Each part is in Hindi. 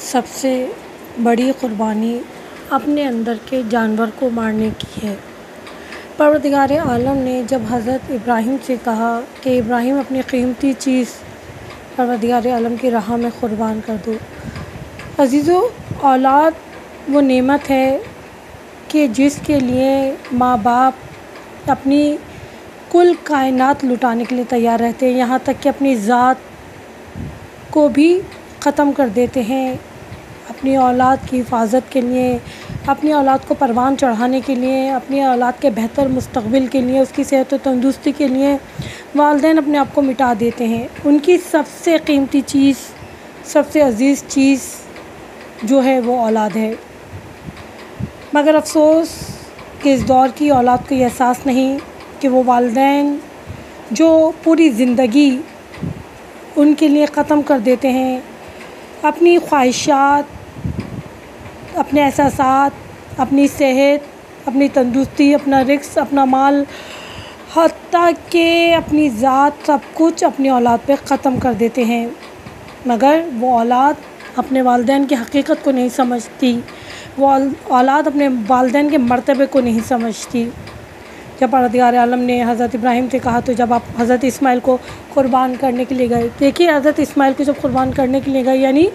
सबसे बड़ी क़ुरबानी अपने अंदर के जानवर को मारने की है। परवरदिगार आलम ने जब हज़रत इब्राहीम से कहा कि इब्राहीम अपनी कीमती चीज़ परवरदिगार आलम की राह में क़ुरबान कर दो। अज़ीज़ों, औलाद वो नेमत है कि जिसके लिए माँ बाप अपनी कुल कायनात लुटाने के लिए तैयार रहते हैं, यहाँ तक कि अपनी ज़ात को भी ख़त्म कर देते हैं अपनी औलाद की हिफाजत के लिए, अपनी औलाद को परवान चढ़ाने के लिए, अपनी औलाद के बेहतर मुस्तक़बिल के लिए, उसकी सेहत और तंदुरुस्ती के लिए वालिदैन अपने आप को मिटा देते हैं। उनकी सबसे कीमती चीज़, सबसे अज़ीज़ चीज़ जो है वो औलाद है। मगर अफ़सोस कि इस दौर की औलाद को ये एहसास नहीं कि वो वालिदैन जो पूरी ज़िंदगी उनके लिए ख़त्म कर देते हैं, अपनी ख्वाहिशात, अपने एहसासात, अपनी सेहत, अपनी तंदुरुस्ती, अपना रिस्क, अपना माल, हत्ता के अपनी ज़ात, सब कुछ अपनी औलाद पे ख़त्म कर देते हैं। मगर वो औलाद अपने वालिदैन की हकीकत को नहीं समझती, वो औलाद अपने वालिदैन के मर्तबे को नहीं समझती। जब परवरदिगार आलम ने हज़रत इब्राहीम से कहा तो जब आप हज़रत इस्माइल को क़ुरबान करने के लिए गए, देखिए हज़रत इस्माइल को जब क़ुरबान करने के लिए गए यानी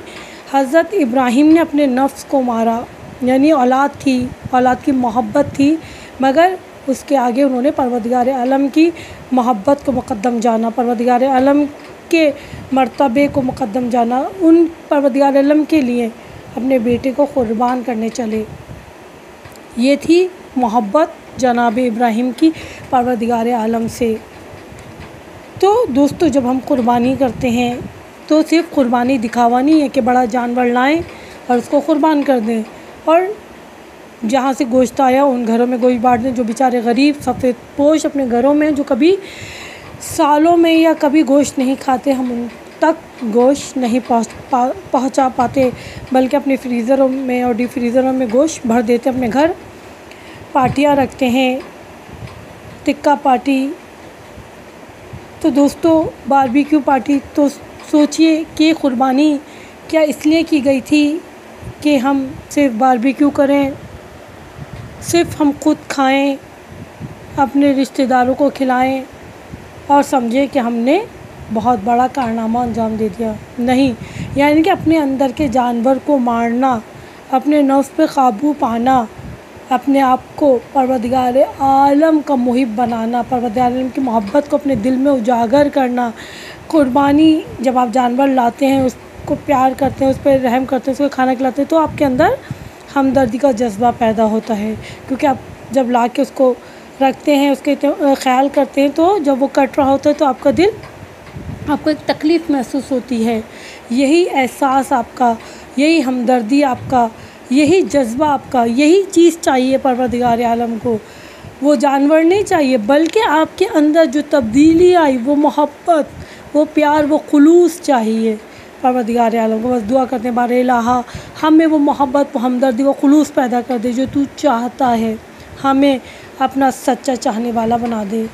हज़रत इब्राहीम ने अपने नफ्स को मारा, यानी औलाद थी, औलाद की मोहब्बत थी, मगर उसके आगे उन्होंने परवरदिगार आलम की मोहब्बत को मुक़द्दम जाना, परवरदिगार आलम के मर्तबे को मुक़द्दम जाना। उन परवरदिगार आलम के लिए अपने बेटे को क़ुरबान करने चले। ये थी मोहब्बत जनाब इब्राहीम की परवरदिगार आलम से। तो दोस्तों, जब हम क़ुरबानी करते हैं तो सिर्फ़ क़ुरबानी दिखावा नहीं है कि बड़ा जानवर लाएं और उसको क़ुरबान कर दें और जहाँ से गोश्त आया उन घरों में गोश्त बाँट दें। जो बेचारे गरीब सफ़ेद पोश अपने घरों में जो कभी सालों में या कभी गोश्त नहीं खाते, हम उन तक गोश्त नहीं पहुँचा पाते, बल्कि अपने फ्रीज़रों में और डीप फ्रीज़रों में गोश्त भर देते अपने घर। पार्टियाँ रखते हैं, टिक्का पार्टी, तो दोस्तों बारबेक्यू पार्टी। तो सोचिए कि क़ुरबानी क्या इसलिए की गई थी कि हम सिर्फ़ बारबेक्यू करें, सिर्फ़ हम खुद खाएं, अपने रिश्तेदारों को खिलाएं और समझें कि हमने बहुत बड़ा कारनामा अंजाम दे दिया? नहीं, यानी कि अपने अंदर के जानवर को मारना, अपने नफ्स पे काबू पाना, अपने आप को परवरदिगार आलम का मुहिब बनाना, परवरदिगार आलम की मोहब्बत को अपने दिल में उजागर करना। क़ुरबानी जब आप जानवर लाते हैं, उसको प्यार करते हैं, उस पर रहम करते हैं, उसको खाना खिलाते हैं, तो आपके अंदर हमदर्दी का जज्बा पैदा होता है। क्योंकि आप जब ला के उसको रखते हैं, उसके ख़्याल करते हैं, तो जब वो कट रहा होता है तो आपका दिल, आपको एक तकलीफ़ महसूस होती है। यही एहसास आपका, यही हमदर्दी आपका, यही जज्बा आपका, यही चीज़ चाहिए परवरदिगार आलम को। वो जानवर नहीं चाहिए, बल्कि आपके अंदर जो तब्दीली आई, वो मोहब्बत, वो प्यार, वो खुलूस चाहिए परवरदिगार आलम को। बस दुआ करते हैं बारे इलाहा हमें वो मोहब्बत, वो हमदर्दी, वो खुलूस पैदा कर दे जो तू चाहता है। हमें अपना सच्चा चाहने वाला बना दे।